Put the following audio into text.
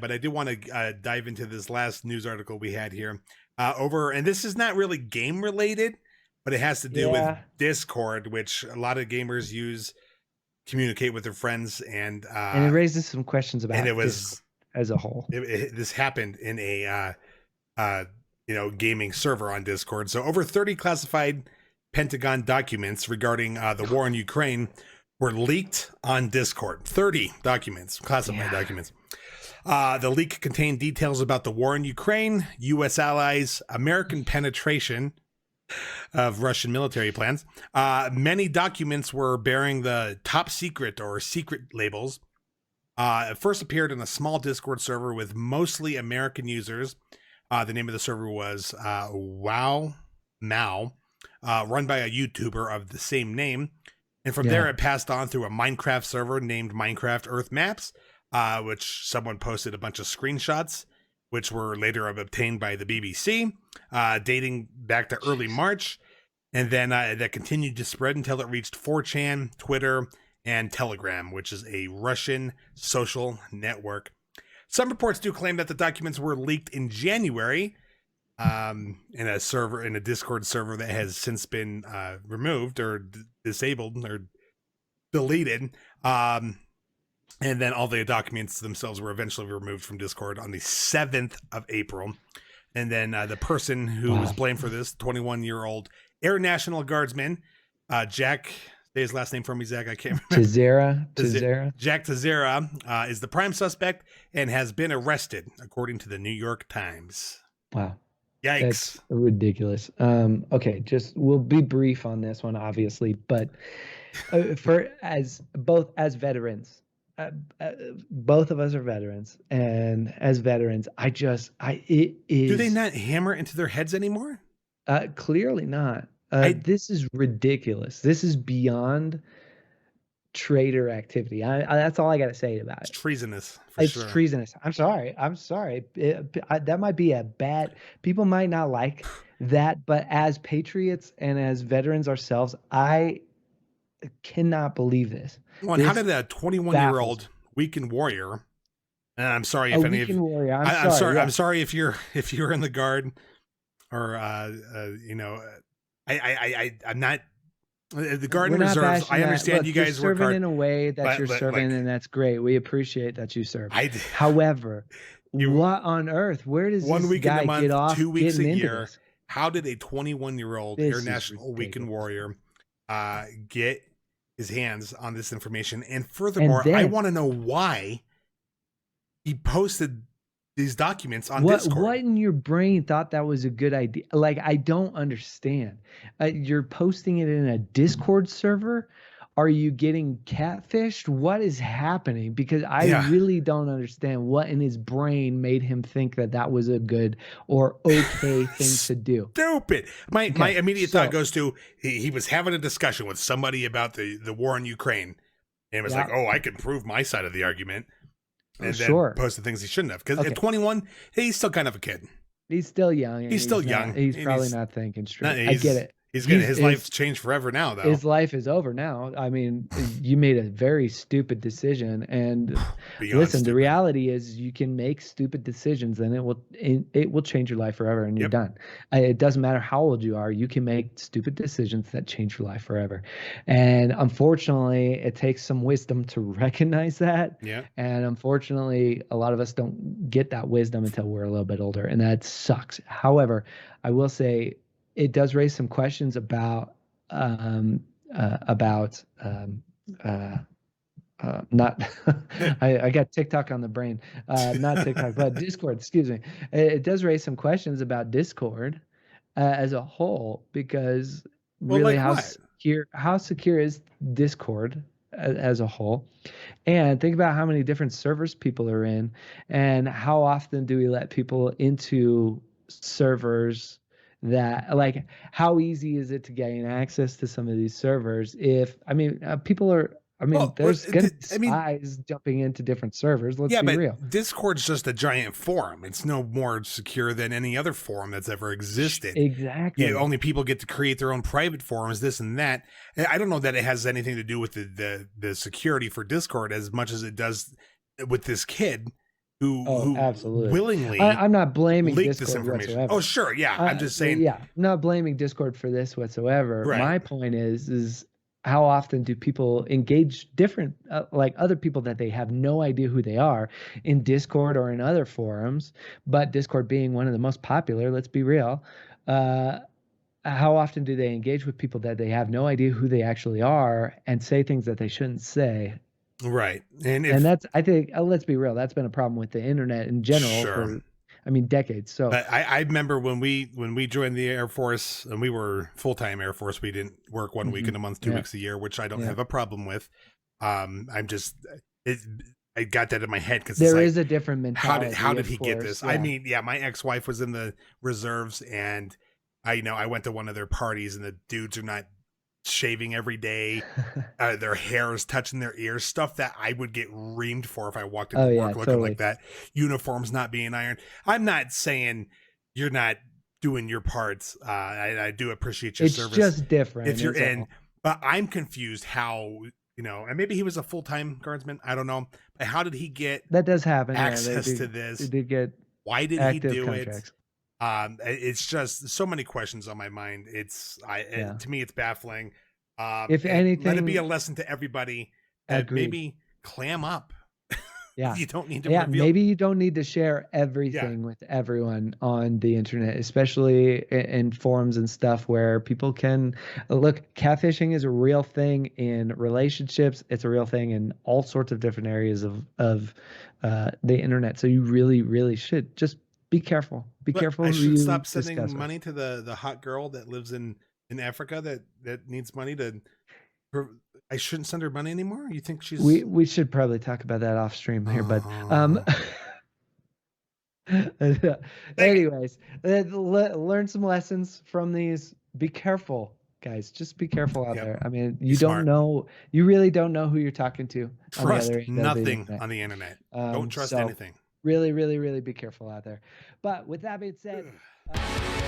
But I do want to dive into this last news article we had here and this is not really game related, but it has to do with Discord, which a lot of gamers use, communicate with their friends, and it raises some questions about it was Discord as a whole. This happened in a gaming server on Discord. So over 30 classified Pentagon documents regarding the war in Ukraine were leaked on Discord. 30 documents, classified documents. The leak contained details about the war in Ukraine, U.S. allies, American penetration of Russian military plans. Many documents were bearing the top secret or secret labels. It first appeared in a small Discord server with mostly American users. The name of the server was Wow Mao, run by a YouTuber of the same name. And from there, it passed on through a Minecraft server named Minecraft Earth Maps, which someone posted a bunch of screenshots, which were later obtained by the BBC, dating back to early March. And then that continued to spread until it reached 4chan, Twitter, and Telegram, which is a Russian social network. Some reports do claim that the documents were leaked in January in a Discord server that has since been removed or disabled or deleted. And then all the documents themselves were eventually removed from Discord on the 7th of April. And then the person who was blamed for this, 21-year-old Air National Guardsman, Jack, say his last name for me, Zach, I can't remember. Tezera. Jack Tezera is the prime suspect and has been arrested, according to the New York Times. Wow. Yikes. That's ridiculous. Okay, we'll be brief on this one, obviously, but as veterans, both of us are veterans, and as veterans, do they not hammer into their heads anymore? Clearly not. This is ridiculous. This is beyond traitor activity. That's all I got to say about it. It's treasonous. It's treasonous. I'm sorry. That might be a bad. People might not like that, but as patriots and as veterans ourselves, I cannot believe this. Well, and how did a 21-year-old weekend warrior? And I'm sorry if any of you. I'm sorry if you're in the Guard, or I'm not. The Guard and Reserves. I understand you guys work hard in a way that you're serving, and that's great. We appreciate that you serve. However, what on earth? Where does one this week guy in a month, get off 2 weeks a year? This? How did a 21-year-old Air National weekend warrior get his hands on this information? And furthermore, I want to know why he posted these documents on Discord. What in your brain thought that was a good idea? Like, I don't understand. You're posting it in a Discord server. Are you getting catfished? What is happening? Because I really don't understand what in his brain made him think that was a good or okay thing to do. Stupid. My immediate thought goes to he was having a discussion with somebody about the war in Ukraine, and was like, "Oh, I can prove my side of the argument," and then posted things he shouldn't have. Because at 21, he's still kind of a kid. He's still young. He's still young. He's probably not thinking straight. I get it. He's getting his life's changed forever now, though. His life is over now. I mean, you made a very stupid decision, and listen, the reality is you can make stupid decisions, and it will change your life forever, and you're done. It doesn't matter how old you are. You can make stupid decisions that change your life forever. And unfortunately, it takes some wisdom to recognize that. Yeah. And unfortunately, a lot of us don't get that wisdom until we're a little bit older, and that sucks. However, I will say, it does raise some questions about not I got TikTok on the brain, not TikTok, but Discord, excuse me. It does raise some questions about Discord as a whole, because really how secure is Discord as a whole? And think about how many different servers people are in, and how often do we let people into servers that, like, how easy is it to gain access to some of these servers? People are, there's guys jumping into different servers. Let's be real. Discord's just a giant forum. It's no more secure than any other forum that's ever existed. Exactly. Only people get to create their own private forums, this and that. I don't know that it has anything to do with the security for Discord as much as it does with this kid Oh, who absolutely. willingly I'm not blaming leak this Discord information. Oh, whatsoever. sure, yeah. I'm just saying, Yeah, I'm not blaming Discord for this whatsoever. right, My point is how often do people engage different, like other people that they have no idea who they are in Discord or in other forums, but Discord being one of the most popular, let's be real. Uh, how often do they engage with people that they have no idea who they actually are and say things that they shouldn't say? right. And And if that's, I think, let's be real, that's been a problem with the internet in general sure. for, I mean, decades. So, But I remember when we joined the Air Force and we were full time Air Force, we didn't work 1 week in a month, two yeah, weeks a year, which I don't yeah. have a problem with. I'm just it, I got that in my head because it's There like is a different how mentality, did of he get course. this? I Yeah. mean, yeah, my ex wife was in the reserves, and I went to one of their parties, and the dudes are not shaving every day. Their hair is touching their ears, stuff that I would get reamed for if I walked into Oh yeah, work looking like totally. that. Uniforms not being ironed. I'm not saying you're not doing your parts. I do appreciate your It's service just different if you're is in, all. but I'm confused how, and maybe he was a full time guardsman. I don't know. But how did he get That does happen. Yeah, access to they this? did get Why did he active do it? contracts. It's just so many questions on my mind. Yeah. To me, it's baffling. If And let it be a anything, lesson to everybody that agreed. maybe clam up. Yeah. You don't need to Yeah, reveal. maybe you don't need to share Yeah, everything with everyone on the internet, especially in forums and stuff where people can look. Catfishing is a real thing in relationships. It's a real thing in all sorts of different areas of the internet. So you really, really should just be careful. Be but careful I who should you stop sending discuss with. money to the hot girl that lives in Africa that needs money to. I shouldn't send her money anymore. You think she's? We should probably talk about that off stream here, but Uh, Dang it! anyways, learn some lessons from these. Be careful, guys. Just be careful out Yep. there. I mean, Be you don't smart. know, you really don't know who you're talking to on the Trust other end of the nothing internet. on the internet. Don't trust So anything. really, really, really be careful out there. But with that being said, Ugh.